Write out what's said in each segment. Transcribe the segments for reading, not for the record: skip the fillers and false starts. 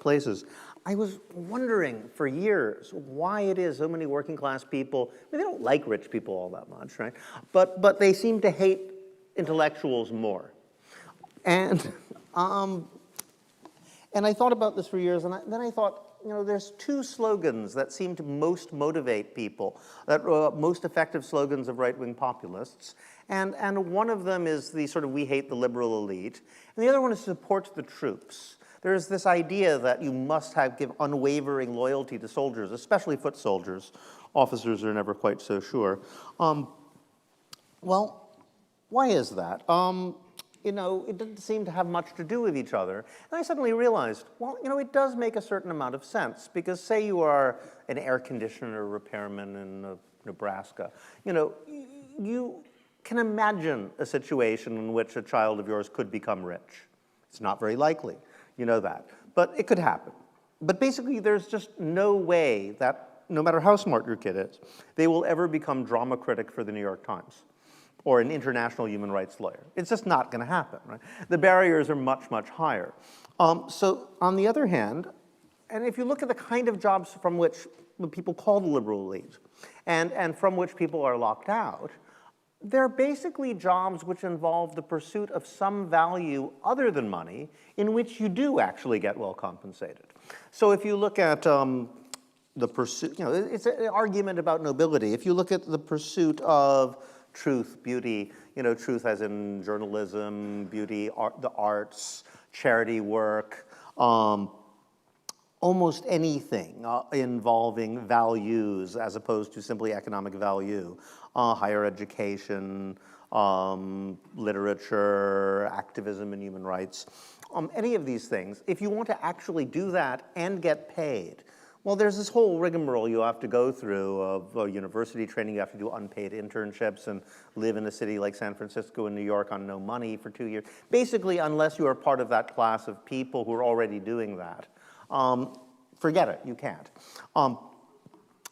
places. I was wondering for years why it is so many working class people, I mean, they don't like rich people all that much, right? But they seem to hate intellectuals more. And I thought about this for years, and then I thought, you know, there's two slogans that seem to most motivate people, that most effective slogans of right-wing populists. And one of them is the sort of "we hate the liberal elite," and the other one is "support the troops." There's this idea that you must give unwavering loyalty to soldiers, especially foot soldiers. Officers are never quite so sure. Well, why is that? You know, it didn't seem to have much to do with each other. And I suddenly realized, well, you know, it does make a certain amount of sense, because say you are an air conditioner repairman in Nebraska, you know, you can imagine a situation in which a child of yours could become rich. It's not very likely, you know that, but it could happen. But basically, there's just no way that, no matter how smart your kid is, they will ever become drama critic for the New York Times or an international human rights lawyer. It's just not going to happen, right? The barriers are much, much higher. So on the other hand, and if you look at the kind of jobs from which people call the liberal elite and from which people are locked out, they're basically jobs which involve the pursuit of some value other than money, in which you do actually get well compensated. So if you look at the pursuit, you know, it's an argument about nobility. If you look at the pursuit of truth, beauty, you know, truth as in journalism, beauty, art, the arts, charity work, almost anything involving values as opposed to simply economic value, higher education, literature, activism in human rights, any of these things, if you want to actually do that and get paid, well, there's this whole rigmarole you have to go through of university training. You have to do unpaid internships and live in a city like San Francisco and New York on no money for 2 years. Basically, unless you are part of that class of people who are already doing that, forget it, you can't.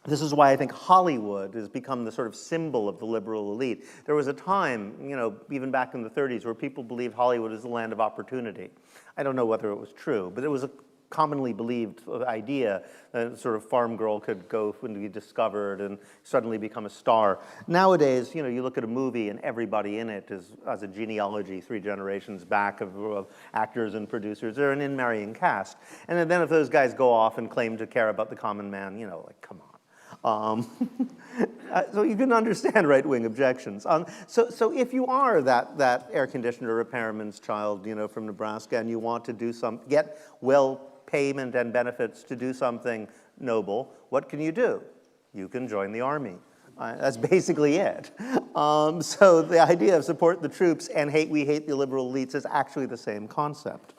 This is why I think Hollywood has become the sort of symbol of the liberal elite. There was a time, you know, even back in the 30s, where people believed Hollywood is the land of opportunity. I don't know whether it was true, but it was a commonly believed idea that a sort of farm girl could go and be discovered and suddenly become a star. Nowadays, you know, you look at a movie and everybody in it has a genealogy 3 generations back of actors and producers. They're an in-marrying cast. And then if those guys go off and claim to care about the common man, you know, like, come on. So you can understand right-wing objections. So if you are that air conditioner repairman's child, you know, from Nebraska, and you want to do get well payment and benefits to do something noble, what can you do? You can join the army. That's basically it. So the idea of support the troops and we hate the liberal elites is actually the same concept.